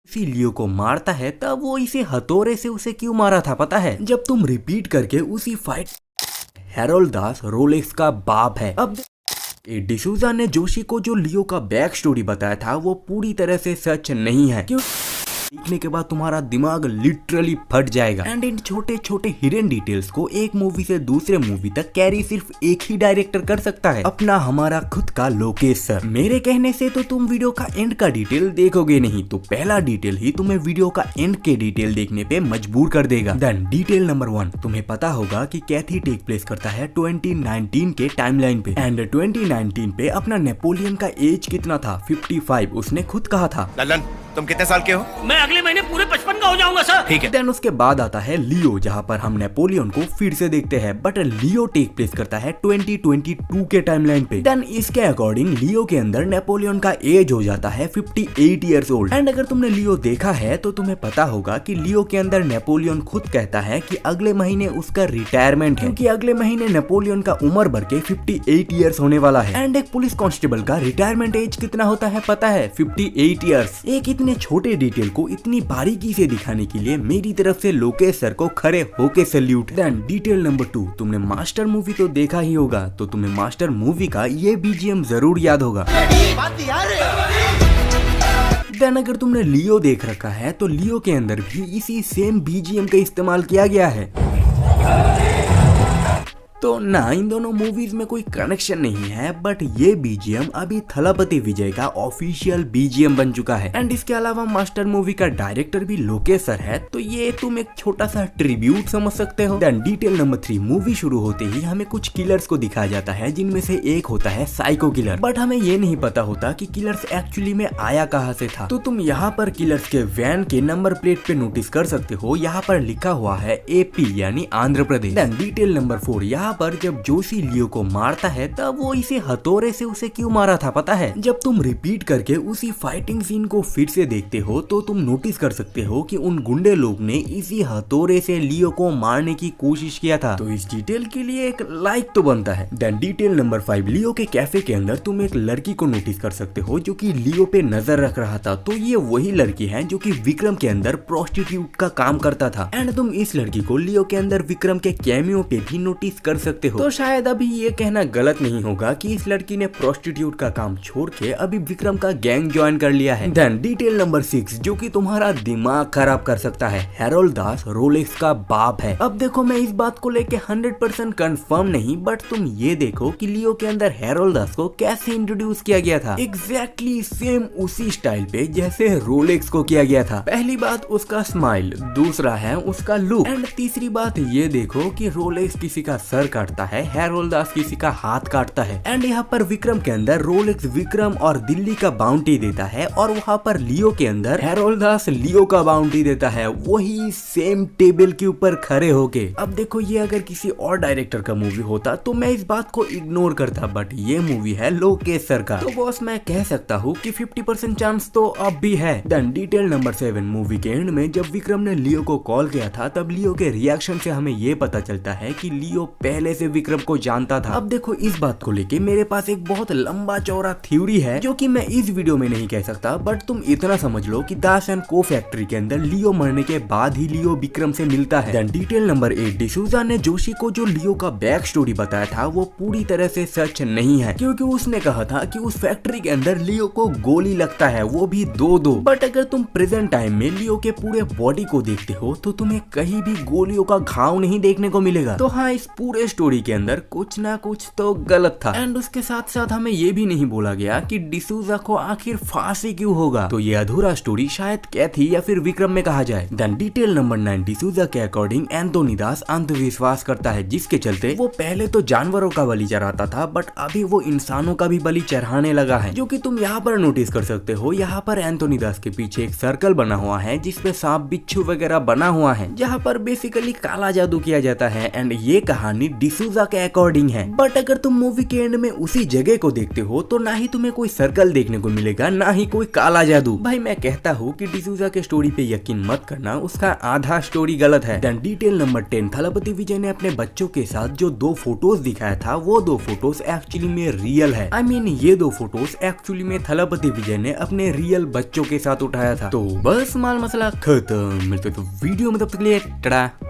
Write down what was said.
किसी लियो को मारता है तब वो इसे हथौड़े से उसे क्यों मारा था पता है? जब तुम रिपीट करके उसी फाइट हैरोल्ड दास रोलेक्स का बाप है। अब डिसूजा ने जोशी को जो लियो का बैक स्टोरी बताया था वो पूरी तरह से सच नहीं है, क्यों सीखने के बाद तुम्हारा दिमाग लिटरली फट जाएगा। एंड इन छोटे छोटे हिडन डिटेल्स को एक मूवी से दूसरे मूवी तक कैरी सिर्फ एक ही डायरेक्टर कर सकता है, अपना हमारा खुद का लोकेश सर। मेरे कहने से तो तुम वीडियो का एंड का डिटेल देखोगे नहीं, तो पहला डिटेल ही तुम्हें वीडियो का एंड के डिटेल देखने पे मजबूर कर देगा। देन डिटेल नंबर 1, तुम्हें पता होगा कि कैथी टेक प्लेस करता है 2019 के टाइमलाइन पे, एंड 2019 पे अपना नेपोलियन का एज कितना था? 55। उसने खुद कहा था। ललन, तुम कितने साल के हो? मैं अगले महीने पूरे 55 का हो जाऊंगा सर। ठीक है। देन उसके बाद आता है लियो, जहाँ पर हम नेपोलियन को फिर से देखते हैं, बट लियो टेक प्लेस करता है 2022 के टाइमलाइन पे। देन इसके अकॉर्डिंग लियो के अंदर नेपोलियन का एज हो जाता है 58 इयर्स ओल्ड। एंड अगर तुमने लियो देखा है तो तुम्हें पता होगा कि लियो के अंदर नेपोलियन खुद कहता है कि अगले महीने उसका रिटायरमेंट है, क्योंकि अगले महीने नेपोलियन का उम्र बढ़ के 58 इयर्स होने वाला है। एंड एक पुलिस कांस्टेबल का रिटायरमेंट एज कितना होता है पता है? 58 इयर्स। एक इतने छोटे डिटेल को इतनी बारीकी से दिखाने के लिए मेरी तरफ से लोकेश सर को खड़े होके सैल्यूट। देन डिटेल नंबर 2, तुमने मास्टर मूवी तो देखा ही होगा, तो तुम्हें मास्टर मूवी का ये बीजीएम जरूर याद होगा। देन अगर तुमने लियो देख रखा है तो लियो के अंदर भी इसी सेम बीजीएम का इस्तेमाल किया गया है। तो ना इन दोनों मूवीज में कोई कनेक्शन नहीं है, बट ये बीजीएम अभी थलापति विजय का ऑफिशियल बीजीएम बन चुका है। एंड इसके अलावा मास्टर मूवी का डायरेक्टर भी लोकेश सर है, तो ये तुम एक छोटा सा ट्रिब्यूट समझ सकते हो। देन डिटेल नंबर 3, मूवी शुरू होते ही हमें कुछ किलर्स को दिखाया जाता है, जिनमें से एक होता है साइको किलर, बट हमें ये नहीं पता होता कि किलर्स एक्चुअली में आया कहाँ से था। तो तुम यहाँ पर किलर्स के वैन के नंबर प्लेट पे नोटिस कर सकते हो, यहाँ पर लिखा हुआ है AP यानी Andhra Pradesh. Then detail number 4, यहाँ पर जब जोशी लियो को मारता है तब वो इसे हथौड़े से उसे क्यों मारा था पता है? जब तुम रिपीट करके उसी फाइटिंग सीन को फिर से देखते हो तो तुम नोटिस कर सकते हो कि उन गुंडे लोग ने इसी हथौड़े से लियो को मारने की कोशिश किया था। तो इस डिटेल के लिए एक लाइक तो बनता है। देन डिटेल नंबर 5, लियो के कैफे के अंदर तुम एक लड़की को नोटिस कर सकते हो जो कि लियो पे नजर रख रहा था। तो ये वही लड़की है जो कि विक्रम के अंदर प्रोस्टिट्यूट का काम करता था। एंड तुम इस लड़की को लियो के अंदर विक्रम के कैमियो पे भी नोटिस कर सकते हो। तो शायद अभी ये कहना गलत नहीं होगा कि इस लड़की ने प्रोस्टिट्यूट का काम छोड़ के अभी विक्रम का गैंग ज्वाइन कर लिया है। देन डिटेल नंबर 6, जो कि तुम्हारा दिमाग खराब कर सकता है, हैरोल्ड दास रोलेक्स का बाप है। अब देखो, मैं इस बात को लेके 100% कंफर्म नहीं, बट तुम ये देखो कि लियो के अंदर हैरोल्ड दास को कैसे इंट्रोड्यूस किया गया था। एग्जैक्टली सेम उसी स्टाइल पे जैसे रोलेक्स को किया गया था। पहली बात उसका स्माइल, दूसरा है उसका लुक, एंड तीसरी बात ये देखो कि रोलेक्स किसी का सर काटता है, हैरोल्ड दास किसी का हाथ काटता है। एंड यहाँ पर विक्रम के अंदर रोलेक्स विक्रम और दिल्ली का बाउंटी देता है, और वहाँ पर लियो के अंदर हैरोल्ड दास लियो का बाउंटी देता है, वही सेम टेबल के ऊपर खड़े होके। अब देखो, ये अगर किसी और डायरेक्टर का मूवी होता तो मैं इस बात को इग्नोर करता, बट ये मूवी है लोकेश सर का, तो बॉस मैं कह सकता हूँ कि 50% चांस तो अब भी है। देन डिटेल नंबर 7, मूवी के एंड में जब विक्रम ने लियो को कॉल किया था तब लियो के रिएक्शन से हमें ये पता चलता है कि लियो पहले से विक्रम को जानता था। अब देखो, इस बात को लेके मेरे पास एक बहुत लंबा चौड़ा थ्योरी है जो कि मैं इस वीडियो में नहीं कह सकता, बट तुम इतना समझ लो कि दास एंड को फैक्ट्री के अंदर लियो मरने के बाद ही लियो विक्रम से मिलता है। देन डिटेल नंबर 8, डिसूजा ने जोशी को जो लियो का बैक स्टोरी बताया था वो पूरी तरह से सच नहीं है, क्योंकि उसने कहा था कि उस फैक्ट्री के अंदर लियो को गोली लगता है, वो भी दो। बट अगर तुम प्रेजेंट टाइम में लियो के पूरे बॉडी को देखते हो तो तुम्हें कहीं भी गोलियों का घाव नहीं देखने को मिलेगा। तो हाँ, इस पूरे स्टोरी के अंदर कुछ ना कुछ तो गलत था। एंड उसके साथ साथ हमें ये भी नहीं बोला गया कि डिसूजा को आखिर फांसी क्यों होगा। तो ये अधूरा स्टोरी शायद कैथी या फिर विक्रम में कहा जाए। देन डिटेल नंबर 9, डिसूजा के अकॉर्डिंग एंथोनी दास अंधविश्वास करता है, जिसके चलते वो पहले तो जानवरों का बलि चढ़ाता था, बट अभी वो इंसानों का भी बलि चढ़ाने लगा है, जो कि तुम यहाँ पर नोटिस कर सकते हो। यहाँ पर एंथोनी दास के पीछे एक सर्कल बना हुआ है जिसपे सांप बिच्छू वगैरह बना हुआ है, जहाँ पर बेसिकली काला जादू किया जाता है। एंड ये कहानी डिसूजा के अकॉर्डिंग है। बट अगर तुम मूवी के एंड में उसी जगह को देखते हो तो ना ही तुम्हें कोई सर्कल देखने को मिलेगा, ना ही कोई काला जादू। भाई मैं कहता हूँ कि डिसूजा के स्टोरी पे यकीन मत करना, उसका आधा स्टोरी गलत है। देन डिटेल नंबर 10, थलापति विजय ने अपने बच्चों के साथ जो 2 फोटोज दिखाया था वो 2 फोटोज एक्चुअली में रियल है। आई मीन ये 2 फोटोज एक्चुअली में थलापति विजय ने अपने रियल बच्चों के साथ उठाया था। तो बस माल मसला खत्म। मिलते तो वीडियो में, तब तक के लिए टाटा।